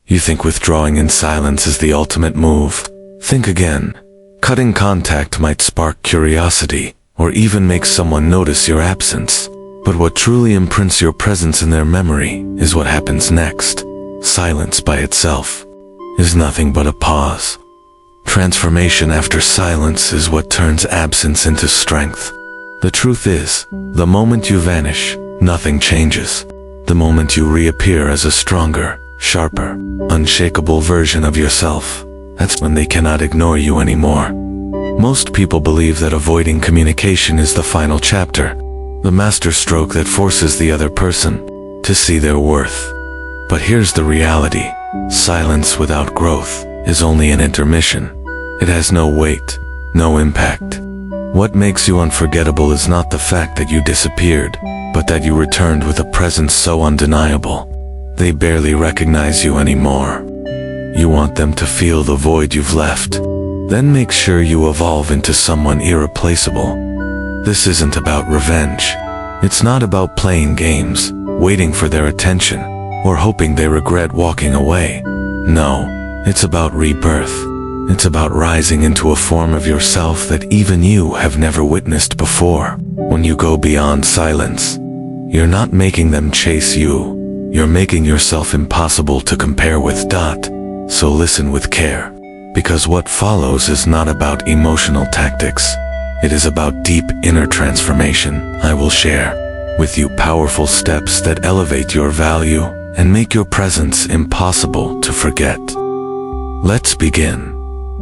You think withdrawing in silence is the ultimate move. Think again. Cutting contact might spark curiosity, or even make someone notice your absence. But what truly imprints your presence in their memory is what happens next. Silence by itself is nothing but a pause. Transformation after silence is what turns absence into strength. The truth is, the moment you vanish, nothing changes. The moment you reappear as a stronger, sharper, unshakable version of yourself, that's when they cannot ignore you anymore. Most people believe that avoiding communication is the final chapter, the masterstroke that forces the other person to see their worth. But here's the reality. Silence without growth is only an intermission. It has no weight, no impact. What makes you unforgettable is not the fact that you disappeared, but that you returned with a presence so undeniable, they barely recognize you anymore. You want them to feel the void you've left. Then make sure you evolve into someone irreplaceable. This isn't about revenge. It's not about playing games, waiting for their attention, or hoping they regret walking away. No, it's about rebirth. It's about rising into a form of yourself that even you have never witnessed before. When you go beyond silence, you're not making them chase you. You're making yourself impossible to compare with. So listen with care, because what follows is not about emotional tactics. It is about deep inner transformation. I will share with you powerful steps that elevate your value and make your presence impossible to forget. Let's begin.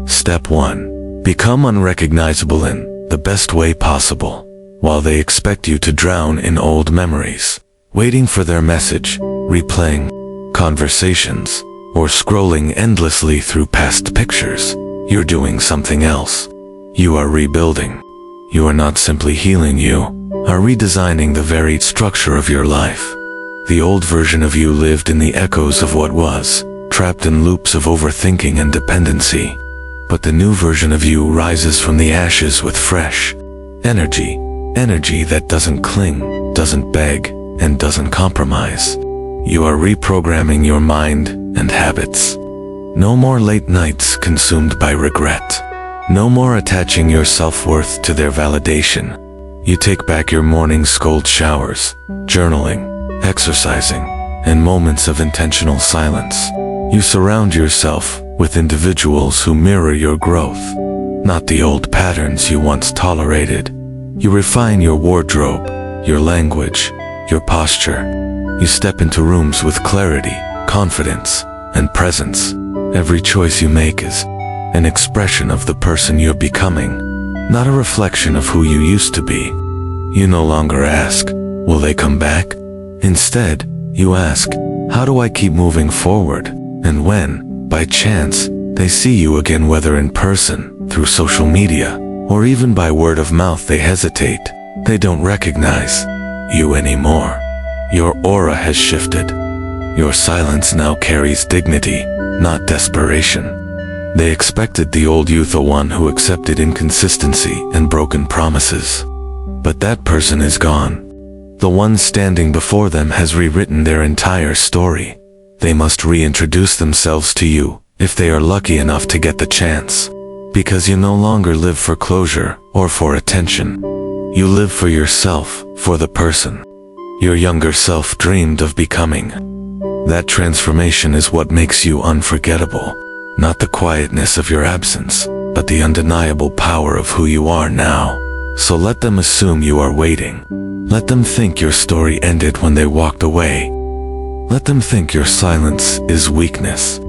Step 1. Become unrecognizable in the best way possible. While they expect you to drown in old memories, waiting for their message, replaying conversations, or scrolling endlessly through past pictures, you're doing something else. You are rebuilding. You are not simply healing, you are redesigning the very structure of your life. The old version of you lived in the echoes of what was, trapped in loops of overthinking and dependency. But the new version of you rises from the ashes with fresh energy. Energy that doesn't cling, doesn't beg, and doesn't compromise. You are reprogramming your mind and habits. No more late nights consumed by regret. No more attaching your self-worth to their validation. You take back your morning's cold showers, journaling, exercising, and moments of intentional silence. You surround yourself with individuals who mirror your growth, not the old patterns you once tolerated. You refine your wardrobe, your language, your posture. You step into rooms with clarity, confidence, and presence. Every choice you make is an expression of the person you're becoming, not a reflection of who you used to be. You no longer ask, will they come back? Instead, you ask, how do I keep moving forward? And when, by chance, they see you again, whether in person, through social media, or even by word of mouth, they hesitate. They don't recognize you anymore. Your aura has shifted. Your silence now carries dignity, not desperation. They expected the old you, the one who accepted inconsistency and broken promises. But that person is gone. The one standing before them has rewritten their entire story. They must reintroduce themselves to you, if they are lucky enough to get the chance. Because you no longer live for closure or for attention. You live for yourself, for the person your younger self dreamed of becoming. That transformation is what makes you unforgettable. Not the quietness of your absence, but the undeniable power of who you are now. So let them assume you are waiting. Let them think your story ended when they walked away. Let them think your silence is weakness.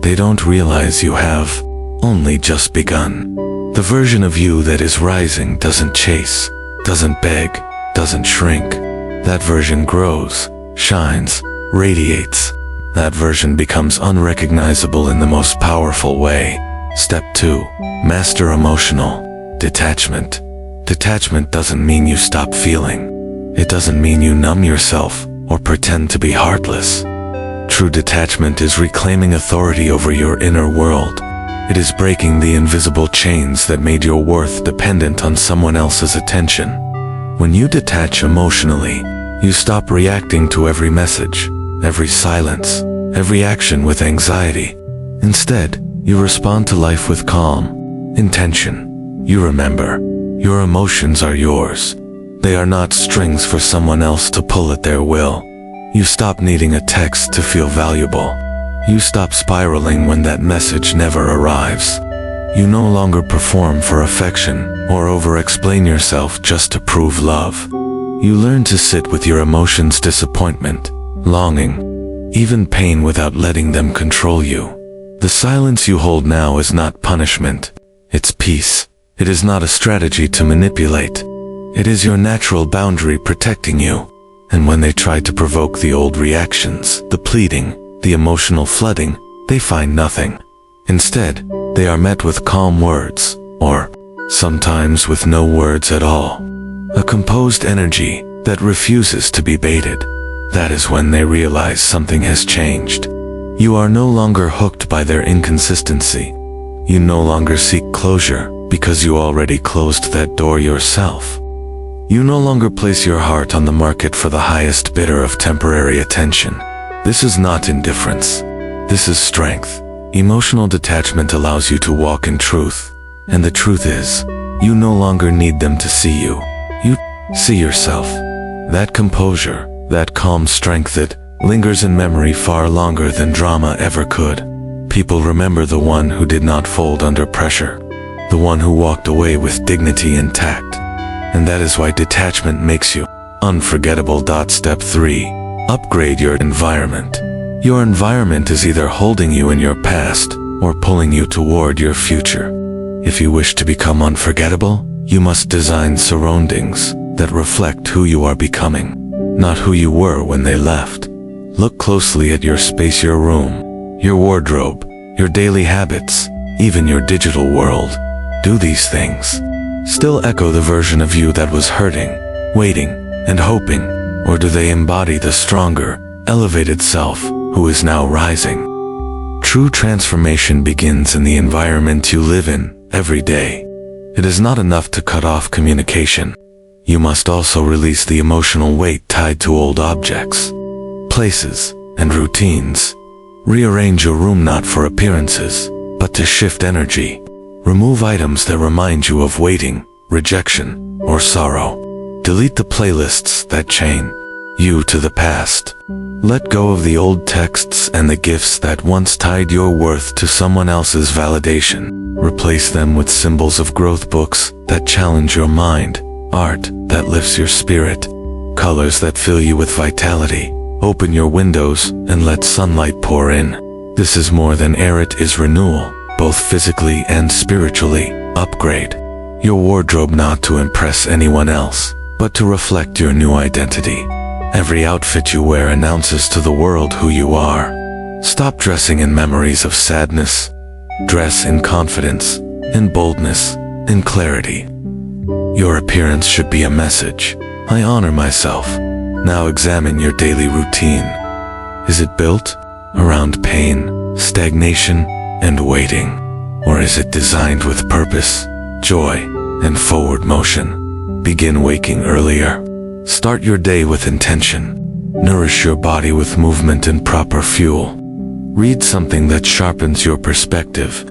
They don't realize you have only just begun. The version of you that is rising doesn't chase, doesn't beg, doesn't shrink. That version grows, shines, radiates. That version becomes unrecognizable in the most powerful way. Step 2. Master emotional detachment. Detachment doesn't mean you stop feeling. It doesn't mean you numb yourself or pretend to be heartless. True detachment is reclaiming authority over your inner world. It is breaking the invisible chains that made your worth dependent on someone else's attention. When you detach emotionally, you stop reacting to every message, every silence, every action with anxiety. Instead, you respond to life with calm, intention. You remember, your emotions are yours. They are not strings for someone else to pull at their will. You stop needing a text to feel valuable. You stop spiraling when that message never arrives. You no longer perform for affection or over-explain yourself just to prove love. You learn to sit with your emotions, disappointment, longing, even pain without letting them control you. The silence you hold now is not punishment. It's peace. It is not a strategy to manipulate. It is your natural boundary protecting you. And when they try to provoke the old reactions, the pleading, the emotional flooding, they find nothing. Instead, they are met with calm words, or sometimes with no words at all. A composed energy that refuses to be baited. That is when they realize something has changed. You are no longer hooked by their inconsistency. You no longer seek closure because you already closed that door yourself. You no longer place your heart on the market for the highest bidder of temporary attention. This is not indifference. This is strength. Emotional detachment allows you to walk in truth. And the truth is, you no longer need them to see you. You see yourself. That composure, that calm strength that lingers in memory far longer than drama ever could. People remember the one who did not fold under pressure. The one who walked away with dignity and tact. And that is why detachment makes you unforgettable. Step 3. Upgrade your environment. Your environment is either holding you in your past or pulling you toward your future. If you wish to become unforgettable, you must design surroundings that reflect who you are becoming, not who you were when they left. Look closely at your space, your room, your wardrobe, your daily habits, even your digital world. Do these things still echo the version of you that was hurting, waiting, and hoping, or do they embody the stronger, elevated self who is now rising? True transformation begins in the environment you live in every day. It is not enough to cut off communication. You must also release the emotional weight tied to old objects, places, and routines. Rearrange your room not for appearances, but to shift energy. Remove items that remind you of waiting, rejection, or sorrow. Delete the playlists that chain you to the past. Let go of the old texts and the gifts that once tied your worth to someone else's validation. Replace them with symbols of growth, books that challenge your mind, art that lifts your spirit, colors that fill you with vitality. Open your windows and let sunlight pour in. This is more than air, it is renewal, both physically and spiritually. Upgrade your wardrobe not to impress anyone else, but to reflect your new identity. Every outfit you wear announces to the world who you are. Stop dressing in memories of sadness. Dress in confidence, in boldness, in clarity. Your appearance should be a message. I honor myself. Now examine your daily routine. Is it built around pain, stagnation, and waiting? Or is it designed with purpose, joy, and forward motion? Begin waking earlier. Start your day with intention. Nourish your body with movement and proper fuel. Read something that sharpens your perspective.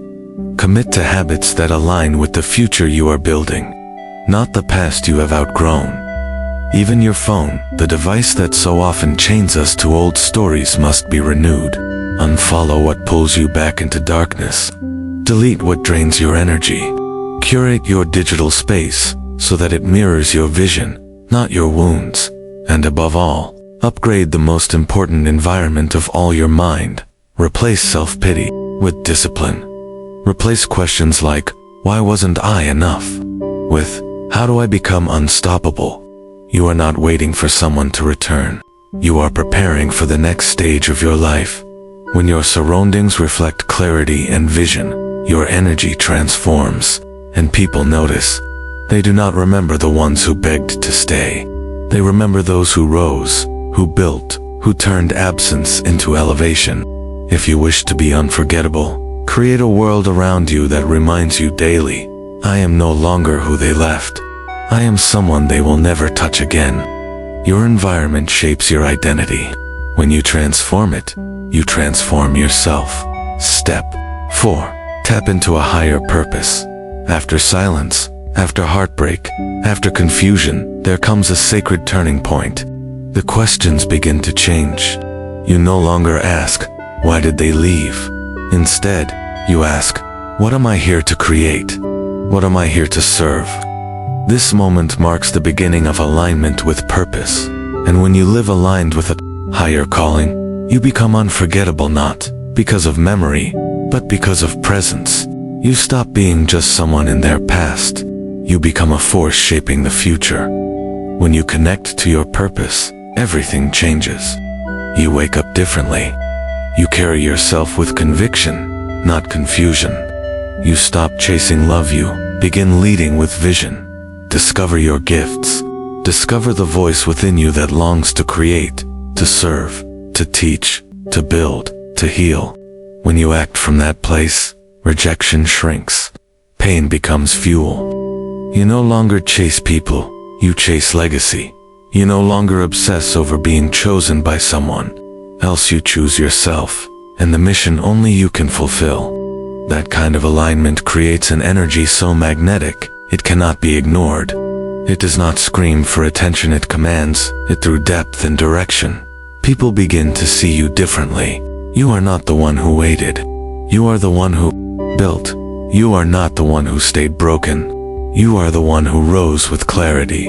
Commit to habits that align with the future you are building, not the past you have outgrown. Even your phone, the device that so often chains us to old stories, must be renewed. Unfollow what pulls you back into darkness. Delete what drains your energy. Curate your digital space so that it mirrors your vision, not your wounds. And above all, upgrade the most important environment of all, your mind. Replace self-pity with discipline. Replace questions like, why wasn't I enough? With, how do I become unstoppable? You are not waiting for someone to return. You are preparing for the next stage of your life. When your surroundings reflect clarity and vision, your energy transforms, and people notice. They do not remember the ones who begged to stay. They remember those who rose, who built, who turned absence into elevation. If you wish to be unforgettable, create a world around you that reminds you daily, I am no longer who they left. I am someone they will never touch again. Your environment shapes your identity. When you transform it, you transform yourself. Step 4. Tap into a higher purpose. After silence, after heartbreak, after confusion, there comes a sacred turning point. The questions begin to change. You no longer ask, why did they leave? Instead, you ask, what am I here to create? What am I here to serve? This moment marks the beginning of alignment with purpose. And when you live aligned with a higher calling, you become unforgettable not because of memory, but because of presence. You stop being just someone in their past. You become a force shaping the future. When you connect to your purpose, everything changes. You wake up differently. You carry yourself with conviction, not confusion. You stop chasing love, you begin leading with vision. Discover your gifts. Discover the voice within you that longs to create, to serve, to teach, to build, to heal. When you act from that place, rejection shrinks. Pain becomes fuel. You no longer chase people, you chase legacy. You no longer obsess over being chosen by someone else, you choose yourself, and the mission only you can fulfill. That kind of alignment creates an energy so magnetic, it cannot be ignored. It does not scream for attention, it commands it through depth and direction. People begin to see you differently. You are not the one who waited. You are the one who built. You are not the one who stayed broken. You are the one who rose with clarity.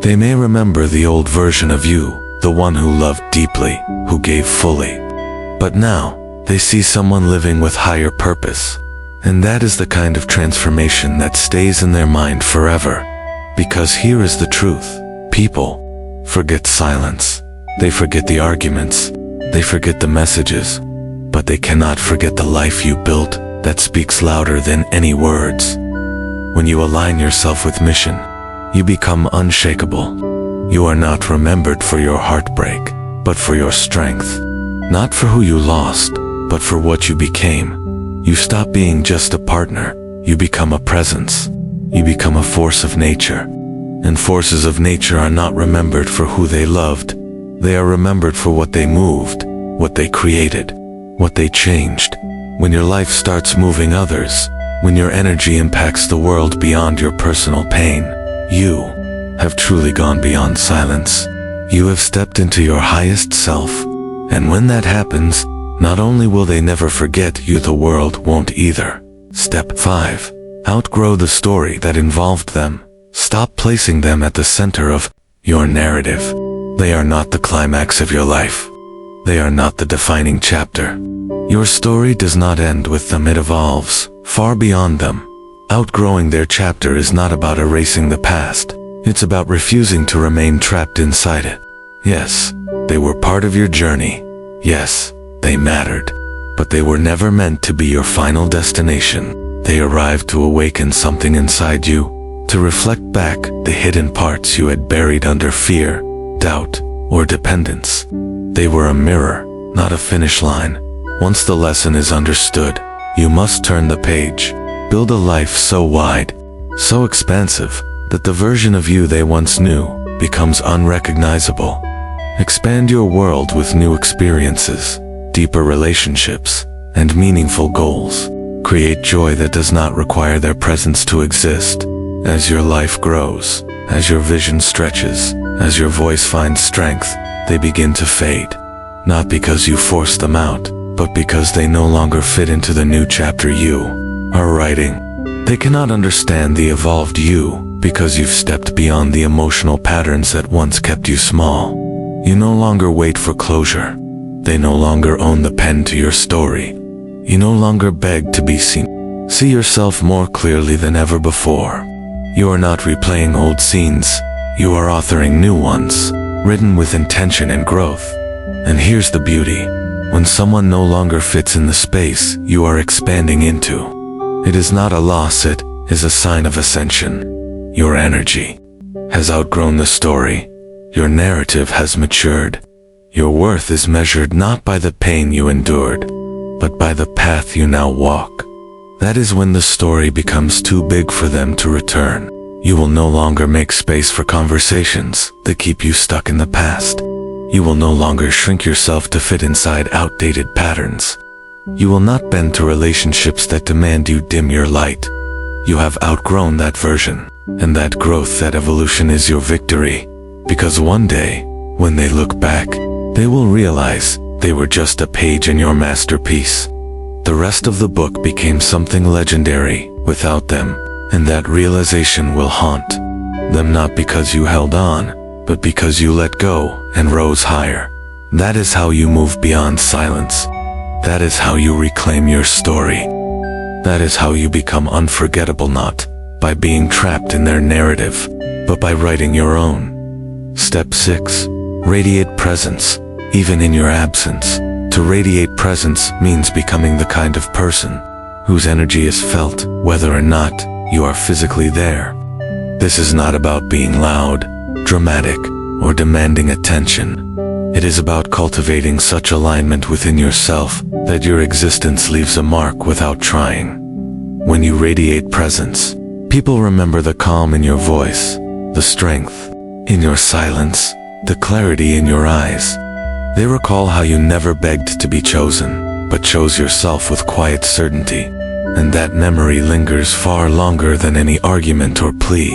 They may remember the old version of you, the one who loved deeply, who gave fully. But now, they see someone living with higher purpose. And that is the kind of transformation that stays in their mind forever. Because here is the truth. People forget silence. They forget the arguments. They forget the messages. But they cannot forget the life you built that speaks louder than any words. When you align yourself with mission, you become unshakable. You are not remembered for your heartbreak, but for your strength. Not for who you lost, but for what you became. You stop being just a partner. You become a presence. You become a force of nature. And forces of nature are not remembered for who they loved. They are remembered for what they moved, what they created, what they changed. When your life starts moving others, when your energy impacts the world beyond your personal pain, you have truly gone beyond silence. You have stepped into your highest self. And when that happens, not only will they never forget you, the world won't either. Step 5. Outgrow the story that involved them. Stop placing them at the center of your narrative. They are not the climax of your life. They are not the defining chapter. Your story does not end with them, it evolves far beyond them. Outgrowing their chapter is not about erasing the past. It's about refusing to remain trapped inside it. Yes, they were part of your journey. Yes, they mattered. But they were never meant to be your final destination. They arrived to awaken something inside you, to reflect back the hidden parts you had buried under fear, doubt, or dependence. They were a mirror, not a finish line. Once the lesson is understood, you must turn the page. Build a life so wide, so expansive, that the version of you they once knew becomes unrecognizable. Expand your world with new experiences, deeper relationships, and meaningful goals. Create joy that does not require their presence to exist. As your life grows, as your vision stretches, as your voice finds strength, they begin to fade. Not because you forced them out, but because they no longer fit into the new chapter you are writing. They cannot understand the evolved you because you've stepped beyond the emotional patterns that once kept you small. You no longer wait for closure. They no longer own the pen to your story. You no longer beg to be seen. See yourself more clearly than ever before. You are not replaying old scenes. You are authoring new ones, written with intention and growth. And here's the beauty. When someone no longer fits in the space you are expanding into, it is not a loss, it is a sign of ascension. Your energy has outgrown the story. Your narrative has matured. Your worth is measured not by the pain you endured, but by the path you now walk. That is when the story becomes too big for them to return. You will no longer make space for conversations that keep you stuck in the past. You will no longer shrink yourself to fit inside outdated patterns. You will not bend to relationships that demand you dim your light. You have outgrown that version, and that growth, that evolution is your victory. Because one day, when they look back, they will realize they were just a page in your masterpiece. The rest of the book became something legendary without them, and that realization will haunt them, not because you held on, but because you let go and rose higher. That is how you move beyond silence. That is how you reclaim your story. That is how you become unforgettable, not by being trapped in their narrative, but by writing your own. Step 6. Radiate presence, even in your absence. To radiate presence means becoming the kind of person whose energy is felt, whether or not you are physically there. This is not about being loud, dramatic, or demanding attention. It is about cultivating such alignment within yourself that your existence leaves a mark without trying. When you radiate presence, people remember the calm in your voice, the strength in your silence, the clarity in your eyes. They recall how you never begged to be chosen, but chose yourself with quiet certainty, and that memory lingers far longer than any argument or plea.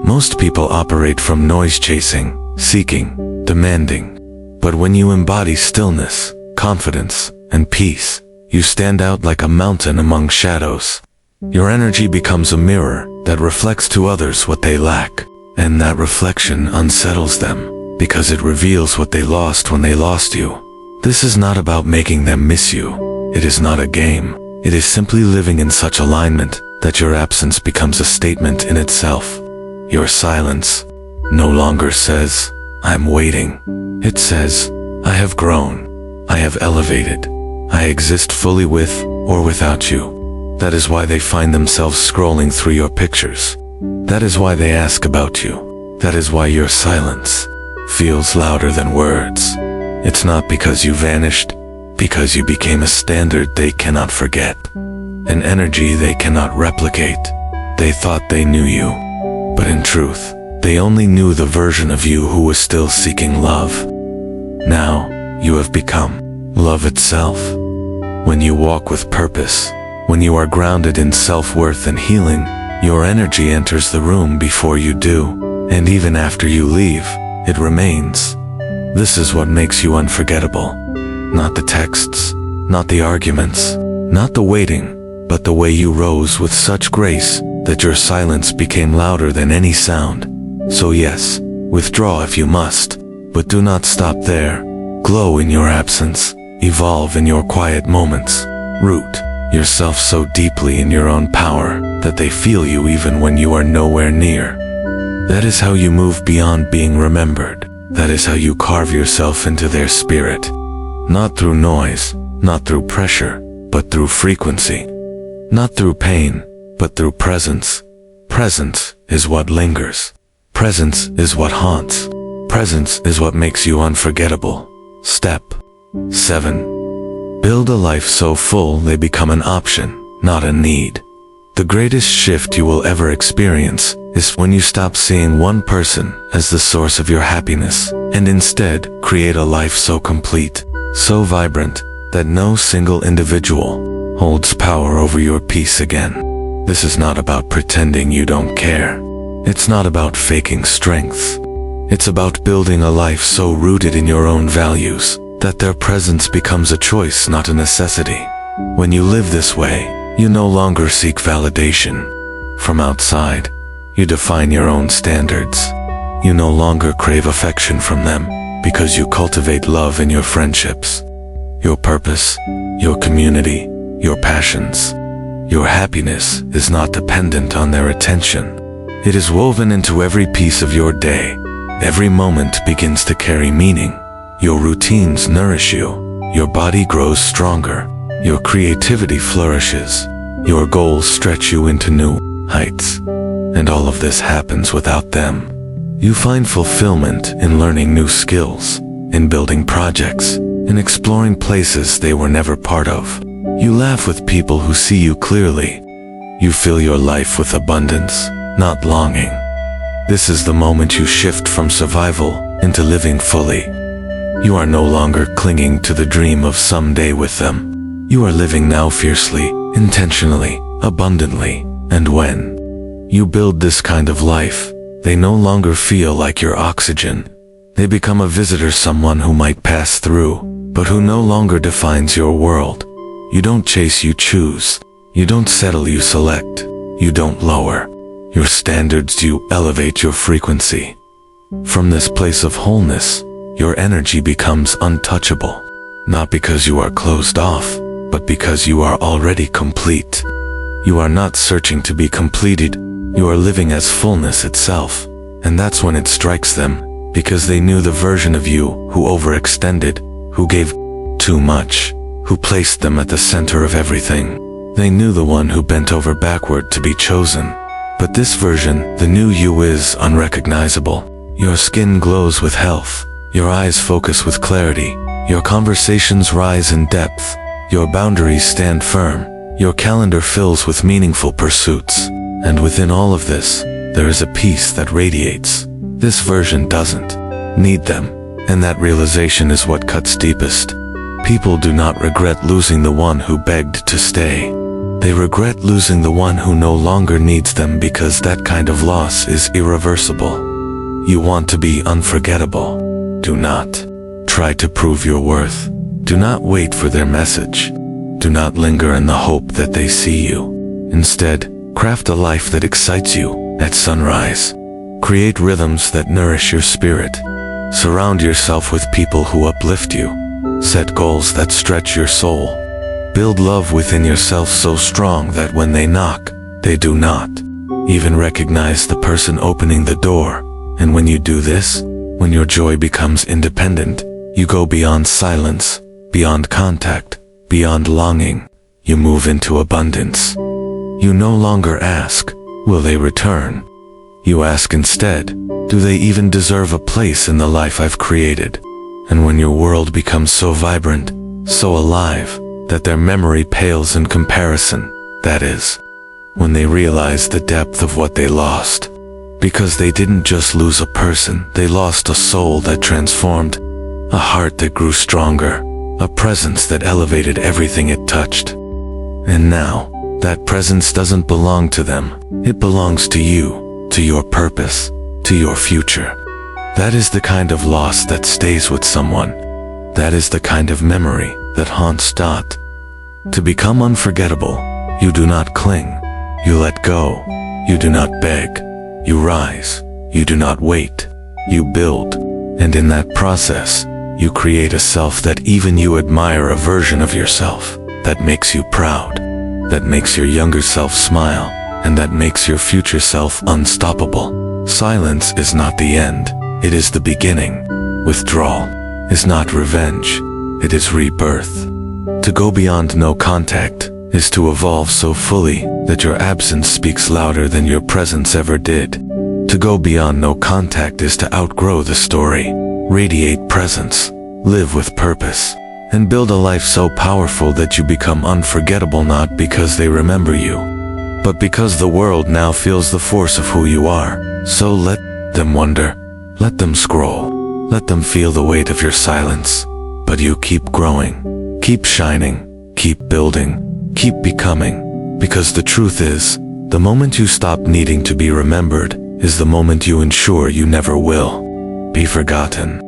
Most people operate from noise chasing, seeking, demanding. But when you embody stillness, confidence, and peace, you stand out like a mountain among shadows. Your energy becomes a mirror that reflects to others what they lack, and that reflection unsettles them, because it reveals what they lost when they lost you. This is not about making them miss you. It is not a game. It is simply living in such alignment that your absence becomes a statement in itself. Your silence no longer says, "I'm waiting." It says, "I have grown. I have elevated. I exist fully with or without you." That is why they find themselves scrolling through your pictures. That is why they ask about you. That is why your silence feels louder than words. It's not because you vanished, because you became a standard they cannot forget, an energy they cannot replicate. They thought they knew you, but in truth, they only knew the version of you who was still seeking love. Now, you have become love itself. When you walk with purpose, when you are grounded in self-worth and healing, your energy enters the room before you do, and even after you leave, it remains. This is what makes you unforgettable. Not the texts, not the arguments, not the waiting, but the way you rose with such grace that your silence became louder than any sound. So yes, withdraw if you must, but do not stop there. Glow in your absence, evolve in your quiet moments, root yourself so deeply in your own power that they feel you even when you are nowhere near. That is how you move beyond being remembered. That is how you carve yourself into their spirit. Not through noise, not through pressure, but through frequency. Not through pain, but through presence. Presence is what lingers. Presence is what haunts. Presence is what makes you unforgettable. Step 7. Build a life so full they become an option, not a need. The greatest shift you will ever experience is when you stop seeing one person as the source of your happiness, and instead create a life so complete, so vibrant, that no single individual holds power over your peace again. This is not about pretending you don't care. It's not about faking strength. It's about building a life so rooted in your own values that their presence becomes a choice, not a necessity. When you live this way, you no longer seek validation from outside. You define your own standards. You no longer crave affection from them because you cultivate love in your friendships, your purpose, your community, your passions. Your happiness is not dependent on their attention. It is woven into every piece of your day. Every moment begins to carry meaning. Your routines nourish you. Your body grows stronger. Your creativity flourishes. Your goals stretch you into new heights. And all of this happens without them. You find fulfillment in learning new skills, in building projects, in exploring places they were never part of. You laugh with people who see you clearly. You fill your life with abundance, not longing. This is the moment you shift from survival into living fully. You are no longer clinging to the dream of someday with them. You are living now fiercely, intentionally, abundantly, and when you build this kind of life, they no longer feel like your oxygen. They become a visitor, someone who might pass through, but who no longer defines your world. You don't chase, you choose. You don't settle, you select. You don't lower your standards, you elevate your frequency. From this place of wholeness, your energy becomes untouchable, not because you are closed off, but because you are already complete. You are not searching to be completed, you are living as fullness itself, and that's when it strikes them, because they knew the version of you who overextended, who gave too much, who placed them at the center of everything. They knew the one who bent over backward to be chosen. But this version, the new you, is unrecognizable. Your skin glows with health, your eyes focus with clarity, your conversations rise in depth, your boundaries stand firm, your calendar fills with meaningful pursuits. And within all of this, there is a peace that radiates. This version doesn't need them, and that realization is what cuts deepest. People do not regret losing the one who begged to stay. They regret losing the one who no longer needs them, because that kind of loss is irreversible. You want to be unforgettable. Do not try to prove your worth. Do not wait for their message. Do not linger in the hope that they see you. Instead, craft a life that excites you at sunrise. Create rhythms that nourish your spirit. Surround yourself with people who uplift you. Set goals that stretch your soul. Build love within yourself so strong that when they knock, they do not even recognize the person opening the door. And when you do this, when your joy becomes independent, you go beyond silence, beyond contact, beyond longing. You move into abundance. You no longer ask, will they return? You ask instead, do they even deserve a place in the life I've created? And when your world becomes so vibrant, so alive, that their memory pales in comparison, that is, when they realize the depth of what they lost. Because they didn't just lose a person, they lost a soul that transformed, a heart that grew stronger, a presence that elevated everything it touched. And now, that presence doesn't belong to them, it belongs to you, to your purpose, to your future. That is the kind of loss that stays with someone. That is the kind of memory that haunts. To become unforgettable, you do not cling, you let go. You do not beg, you rise. You do not wait, you build. And in that process, you create a self that even you admire, a version of yourself that makes you proud, that makes your younger self smile, and that makes your future self unstoppable. Silence is not the end, it is the beginning. Withdrawal is not revenge, it is rebirth. To go beyond no contact is to evolve so fully that your absence speaks louder than your presence ever did. To go beyond no contact is to outgrow the story, radiate presence, live with purpose, and build a life so powerful that you become unforgettable, not because they remember you, but because the world now feels the force of who you are. So let them wonder, let them scroll, let them feel the weight of your silence. But you keep growing, keep shining, keep building, keep becoming, because the truth is, the moment you stop needing to be remembered is the moment you ensure you never will be forgotten.